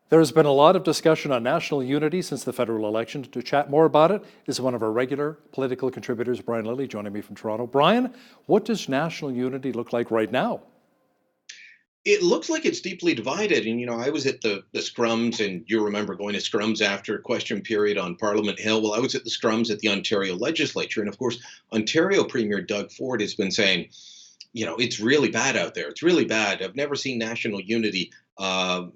There has been a lot of discussion on national unity since the federal election. To chat more about it is one of our regular political contributors, Brian Lilley, joining me from Toronto. Brian, what does national unity look like right now? It looks like it's deeply divided. And, I was at the scrums, and you remember going to scrums after question period on Parliament Hill. Well, I was at the scrums at the Ontario legislature. And of course, Ontario Premier Doug Ford has been saying, it's really bad out there. It's really bad. I've never seen national unity or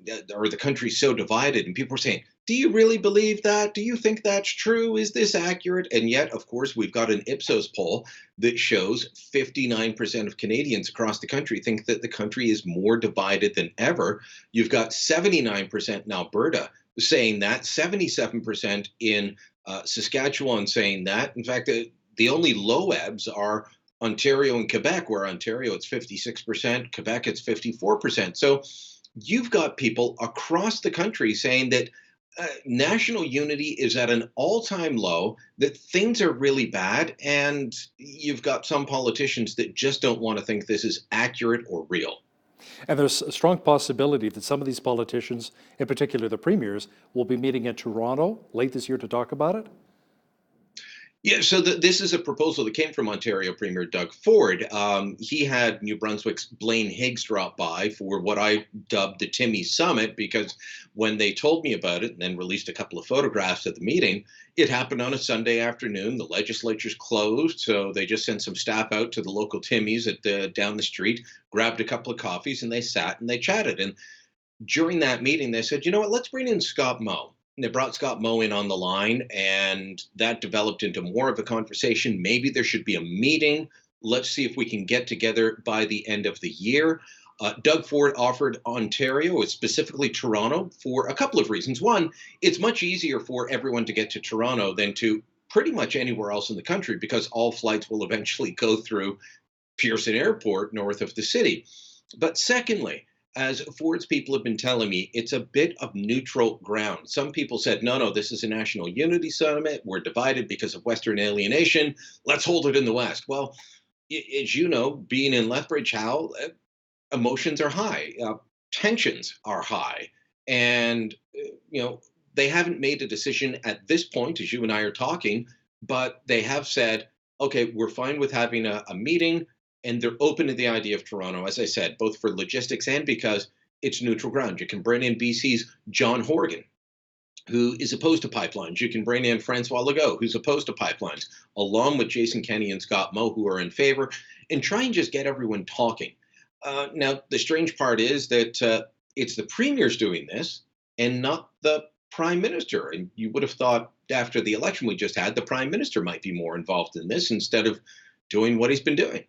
the country so divided. And people are saying, do you really believe that? Do you think that's true? Is this accurate? And yet, of course, we've got an Ipsos poll that shows 59% of Canadians across the country think that the country is more divided than ever. You've got 79% in Alberta saying that, 77% in Saskatchewan saying that. In fact, the only low ebbs are Ontario and Quebec, where Ontario it's 56%, Quebec it's 54%. So you've got people across the country saying that national unity is at an all-time low, that things are really bad, and you've got some politicians that just don't want to think this is accurate or real. And there's a strong possibility that some of these politicians, in particular the premiers, will be meeting in Toronto late this year to talk about it. Yeah, so this is a proposal that came from Ontario Premier Doug Ford. He had New Brunswick's Blaine Higgs drop by for what I dubbed the Timmy Summit, because when they told me about it and then released a couple of photographs at the meeting, it happened on a Sunday afternoon. The legislature's closed, so they just sent some staff out to the local Timmy's down the street, grabbed a couple of coffees, and they sat and they chatted. And during that meeting, they said, you know what, let's bring in Scott Moe. And they brought Scott Moe in on the line, and that developed into more of a conversation. Maybe there should be a meeting. Let's see if we can get together by the end of the year. Doug Ford offered Ontario, specifically Toronto, for a couple of reasons. One, it's much easier for everyone to get to Toronto than to pretty much anywhere else in the country, because all flights will eventually go through Pearson Airport north of the city. But secondly, as Ford's people have been telling me, it's a bit of neutral ground. Some people said, no, no, this is a national unity summit. We're divided because of Western alienation. Let's hold it in the West. Well, as you know, being in Lethbridge, Hal, emotions are high, tensions are high. And, they haven't made a decision at this point, as you and I are talking, but they have said, okay, we're fine with having a meeting, and they're open to the idea of Toronto, as I said, both for logistics and because it's neutral ground. You can bring in BC's John Horgan, who is opposed to pipelines. You can bring in Francois Legault, who's opposed to pipelines, along with Jason Kenney and Scott Moe, who are in favor, and try and just get everyone talking. Now, the strange part is that it's the premier's doing this and not the prime minister. And you would have thought after the election we just had, the prime minister might be more involved in this instead of doing what he's been doing.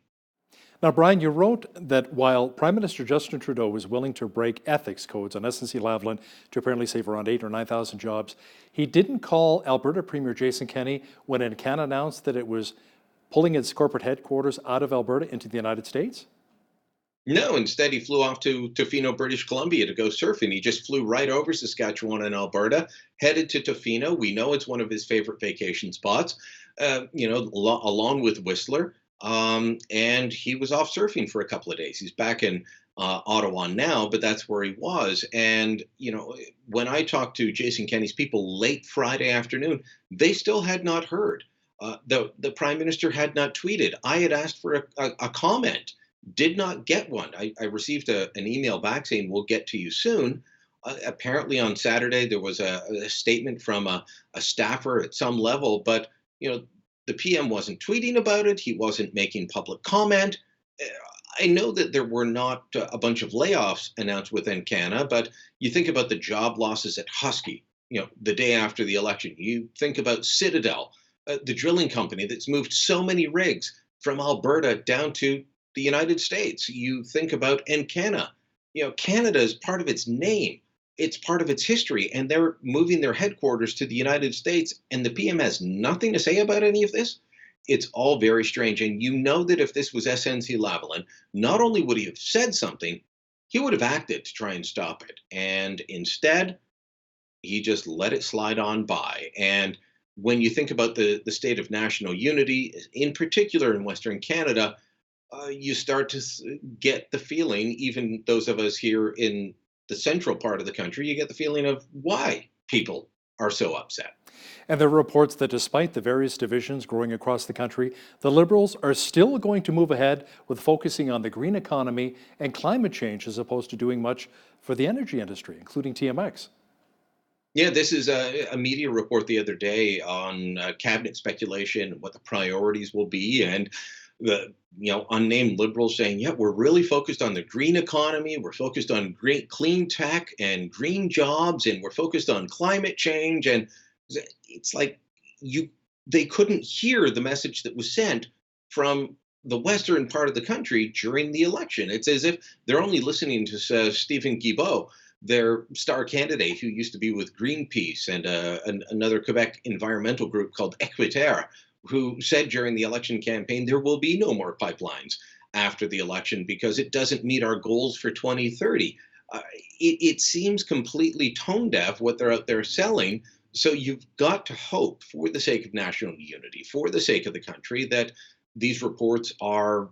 Now, Brian, you wrote that while Prime Minister Justin Trudeau was willing to break ethics codes on SNC-Lavalin to apparently save around 8 or 9,000 jobs, he didn't call Alberta Premier Jason Kenney when Encana announced that it was pulling its corporate headquarters out of Alberta into the United States? No, instead he flew off to Tofino, British Columbia to go surfing. He just flew right over Saskatchewan and Alberta, headed to Tofino. We know it's one of his favorite vacation spots, along with Whistler. And he was off surfing for a couple of days. He's back in Ottawa now, but that's where he was. And, when I talked to Jason Kenney's people late Friday afternoon, they still had not heard. The prime minister had not tweeted. I had asked for a comment, did not get one. I received an email back saying, we'll get to you soon. Apparently on Saturday, there was a statement from a staffer at some level, but, the PM wasn't tweeting about it. He wasn't making public comment. I know that there were not a bunch of layoffs announced with Encana, but you think about the job losses at Husky, the day after the election. You think about Citadel, the drilling company that's moved so many rigs from Alberta down to the United States. You think about Encana. Canada is part of its name. It's part of its history, and they're moving their headquarters to the United States, and the PM has nothing to say about any of this. It's all very strange. And you know that if this was SNC-Lavalin, not only would he have said something, he would have acted to try and stop it. And instead, he just let it slide on by. And when you think about the state of national unity, in particular in Western Canada, you start to get the feeling, even those of us here in the central part of the country, you get the feeling of why people are so upset. And there are reports that despite the various divisions growing across the country, the Liberals are still going to move ahead with focusing on the green economy and climate change as opposed to doing much for the energy industry, including TMX. Yeah, this is a media report the other day on cabinet speculation, what the priorities will be, and the unnamed liberals saying, "Yeah, we're really focused on the green economy. We're focused on great clean tech and green jobs, and we're focused on climate change." And it's like you they couldn't hear the message that was sent from the western part of the country during the election. It's as if they're only listening to Stephen Guilbeault, their star candidate, who used to be with Greenpeace and another Quebec environmental group called Equiterre, who said during the election campaign there will be no more pipelines after the election because it doesn't meet our goals for 2030. It seems completely tone deaf what they're out there selling. So you've got to hope, for the sake of national unity, for the sake of the country, that these reports are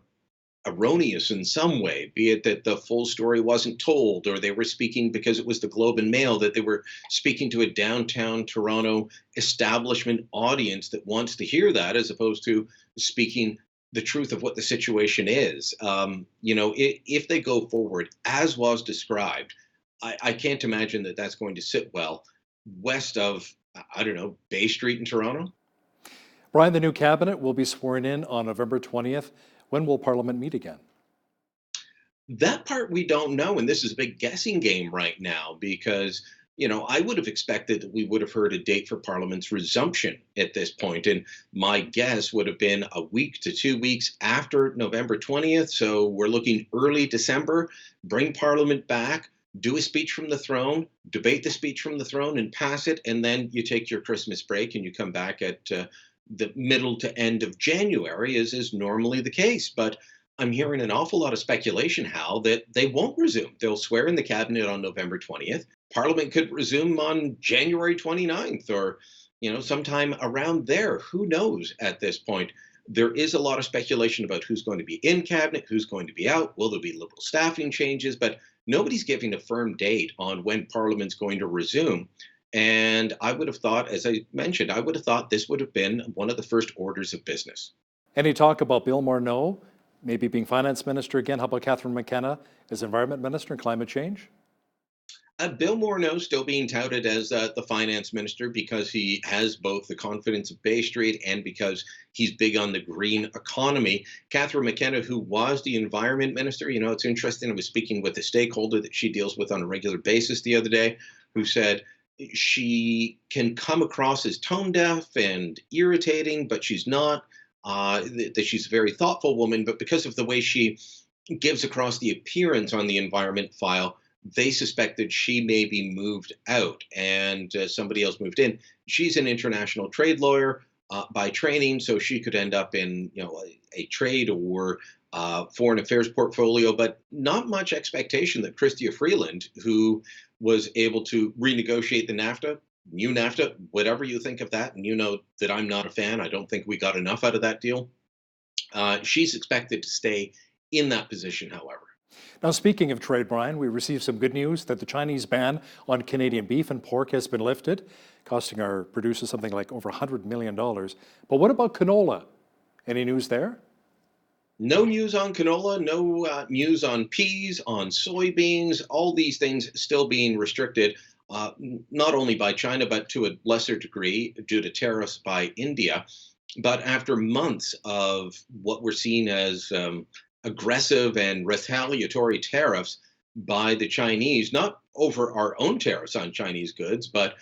erroneous in some way, be it that the full story wasn't told, or they were speaking because it was the Globe and Mail, that they were speaking to a downtown Toronto establishment audience that wants to hear that, as opposed to speaking the truth of what the situation is. If they go forward as was described, I can't imagine that that's going to sit well west of, I don't know, Bay Street in Toronto. Brian, the new cabinet will be sworn in on November 20th. When will Parliament meet again? That part we don't know, and this is a big guessing game right now because I would have expected that we would have heard a date for Parliament's resumption at this point, and my guess would have been a week to 2 weeks after November 20th. So we're looking early December. Bring Parliament back, do a speech from the throne, debate the speech from the throne, and pass it, and then you take your Christmas break and you come back at the middle to end of January, as is normally the case. But I'm hearing an awful lot of speculation, Hal, that they won't resume. They'll swear in the cabinet on November 20th. Parliament could resume on January 29th or, sometime around there. Who knows at this point? There is a lot of speculation about who's going to be in cabinet, who's going to be out. Will there be Liberal staffing changes? But nobody's giving a firm date on when Parliament's going to resume. And I would have thought, as I mentioned, I would have thought this would have been one of the first orders of business. Any talk about Bill Morneau maybe being finance minister again? How about Catherine McKenna as environment minister and climate change? Bill Morneau still being touted as the finance minister because he has both the confidence of Bay Street and because he's big on the green economy. Catherine McKenna, who was the environment minister, it's interesting. I was speaking with a stakeholder that she deals with on a regular basis the other day, who said she can come across as tone deaf and irritating, but she's not. That she's a very thoughtful woman, but because of the way she gives across the appearance on the environment file, they suspected she may be moved out and somebody else moved in. She's an international trade lawyer by training, so she could end up in a trade or foreign affairs portfolio, but not much expectation that Chrystia Freeland, who was able to renegotiate the NAFTA, new NAFTA, whatever you think of that, and you know that I'm not a fan. I don't think we got enough out of that deal. She's expected to stay in that position, however. Now, speaking of trade, Brian, we received some good news that the Chinese ban on Canadian beef and pork has been lifted, costing our producers something like over $100 million. But what about canola? Any news there? No news on canola, no news on peas, on soybeans, all these things still being restricted, not only by China, but to a lesser degree due to tariffs by India. But after months of what we're seeing as aggressive and retaliatory tariffs by the Chinese, not over our own tariffs on Chinese goods, but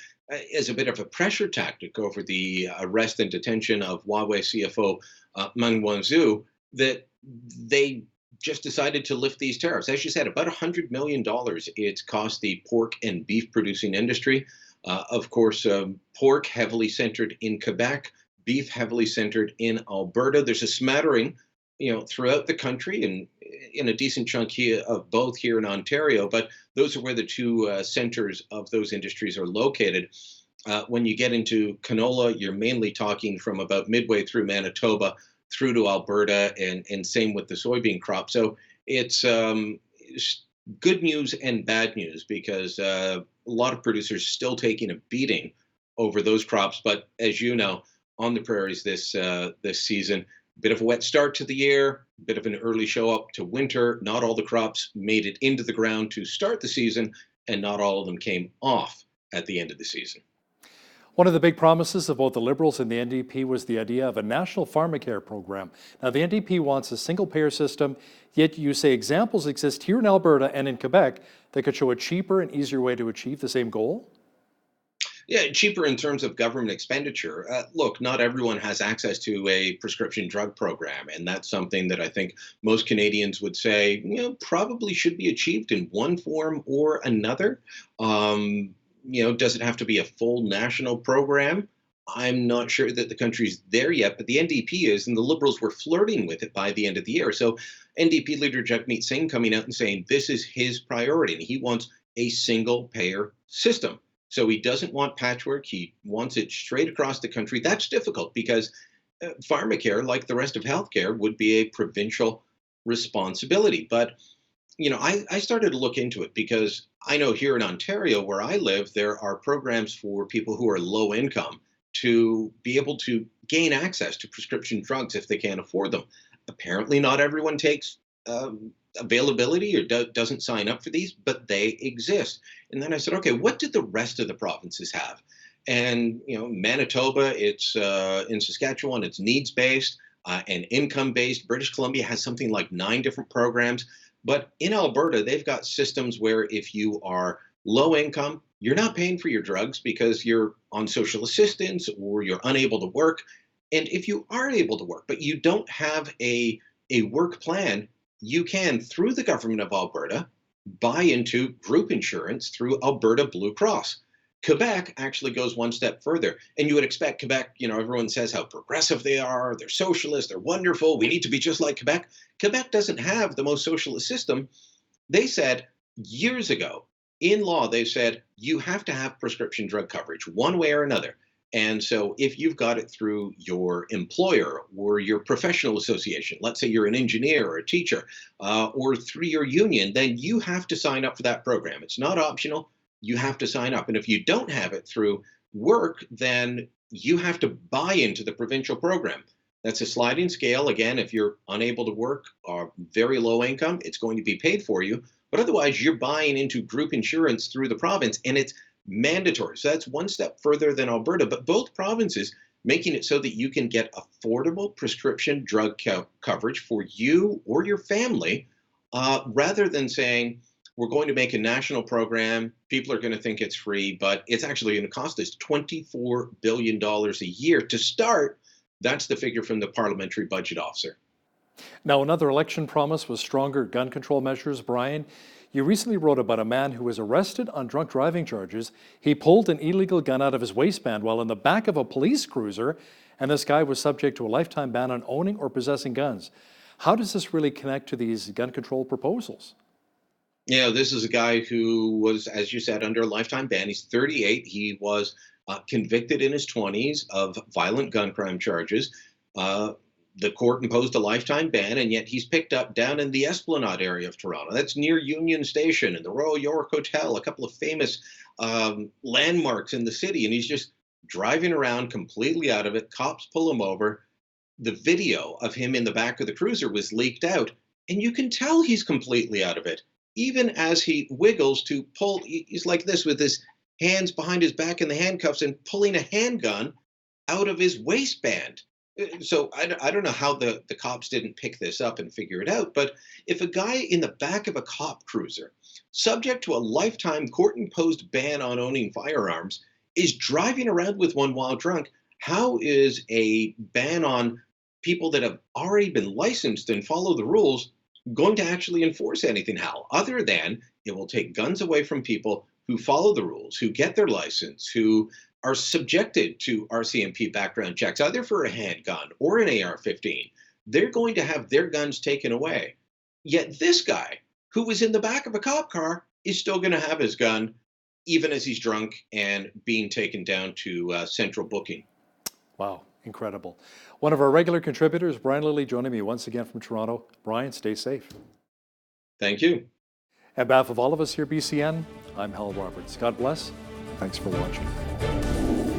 as a bit of a pressure tactic over the arrest and detention of Huawei CFO Meng Wanzhou, that they just decided to lift these tariffs. As you said, about $100 million it's cost the pork and beef producing industry. Of course, pork heavily centered in Quebec, beef heavily centered in Alberta. There's a smattering, throughout the country and in a decent chunk here of both here in Ontario, but those are where the two centers of those industries are located. When you get into canola, you're mainly talking from about midway through Manitoba through to Alberta, and same with the soybean crop. So it's good news and bad news because a lot of producers still taking a beating over those crops. But as you know, on the prairies this season, bit of a wet start to the year, bit of an early show up to winter. Not all the crops made it into the ground to start the season, and not all of them came off at the end of the season. One of the big promises of both the Liberals and the NDP was the idea of a national pharmacare program. Now, the NDP wants a single payer system, yet you say examples exist here in Alberta and in Quebec that could show a cheaper and easier way to achieve the same goal? Yeah, cheaper in terms of government expenditure. Look, not everyone has access to a prescription drug program, and that's something that I think most Canadians would say, probably should be achieved in one form or another. Does it have to be a full national program? I'm not sure that the country's there yet, but the NDP is, and the Liberals were flirting with it by the end of the year. So, NDP leader Jagmeet Singh coming out and saying this is his priority, and he wants a single payer system. So he doesn't want patchwork. He wants it straight across the country. That's difficult because pharmacare, like the rest of healthcare, would be a provincial responsibility. But I started to look into it because I know here in Ontario, where I live, there are programs for people who are low income to be able to gain access to prescription drugs if they can't afford them. Apparently, not everyone takes availability or doesn't sign up for these, but they exist. And then I said, okay, what did the rest of the provinces have? And Manitoba, it's in Saskatchewan, it's needs based and income based. British Columbia has something like 9 different programs. But in Alberta, they've got systems where if you are low income, you're not paying for your drugs because you're on social assistance or you're unable to work. And if you are able to work, but you don't have a work plan, you can, through the government of Alberta, buy into group insurance through Alberta Blue Cross. Quebec actually goes one step further. And you would expect Quebec, everyone says how progressive they are, they're socialist, they're wonderful, we need to be just like Quebec. Quebec doesn't have the most socialist system. They said years ago, in law, they said you have to have prescription drug coverage one way or another. And so if you've got it through your employer or your professional association, let's say you're an engineer or a teacher, or through your union, then you have to sign up for that program. It's not optional. You have to sign up. And if you don't have it through work, then you have to buy into the provincial program. That's a sliding scale. Again, if you're unable to work or very low income, it's going to be paid for you. But otherwise, you're buying into group insurance through the province, and it's mandatory. So that's one step further than Alberta. But both provinces making it so that you can get affordable prescription drug coverage for you or your family, rather than saying, we're going to make a national program. People are going to think it's free, but it's actually going to cost us $24 billion a year to start. That's the figure from the parliamentary budget officer. Now, another election promise was stronger gun control measures. Brian, you recently wrote about a man who was arrested on drunk driving charges. He pulled an illegal gun out of his waistband while in the back of a police cruiser, and this guy was subject to a lifetime ban on owning or possessing guns. How does this really connect to these gun control proposals? This is a guy who was, as you said, under a lifetime ban. He's 38. He was convicted in his 20s of violent gun crime charges. Uh, the court imposed a lifetime ban, and yet he's picked up down in the Esplanade area of Toronto. That's near Union Station and the Royal York Hotel, a couple of famous landmarks in the city. And he's just driving around completely out of it. Cops pull him over. The video of him in the back of the cruiser was leaked out, and you can tell he's completely out of it. Even as he wiggles to pull, he's like this with his hands behind his back in the handcuffs and pulling a handgun out of his waistband. So I don't know how the cops didn't pick this up and figure it out. But if a guy in the back of a cop cruiser, subject to a lifetime court imposed ban on owning firearms, is driving around with one while drunk, how is a ban on people that have already been licensed and follow the rules going to actually enforce anything? How? Other than it will take guns away from people who follow the rules, who get their license, who are subjected to RCMP background checks, either for a handgun or an AR-15. They're going to have their guns taken away. Yet this guy, who was in the back of a cop car, is still going to have his gun, even as he's drunk and being taken down to central booking. Wow, incredible. One of our regular contributors, Brian Lilley, joining me once again from Toronto. Brian, stay safe. Thank you. On behalf of all of us here at BCN, I'm Hal Roberts. God bless. Thanks for watching.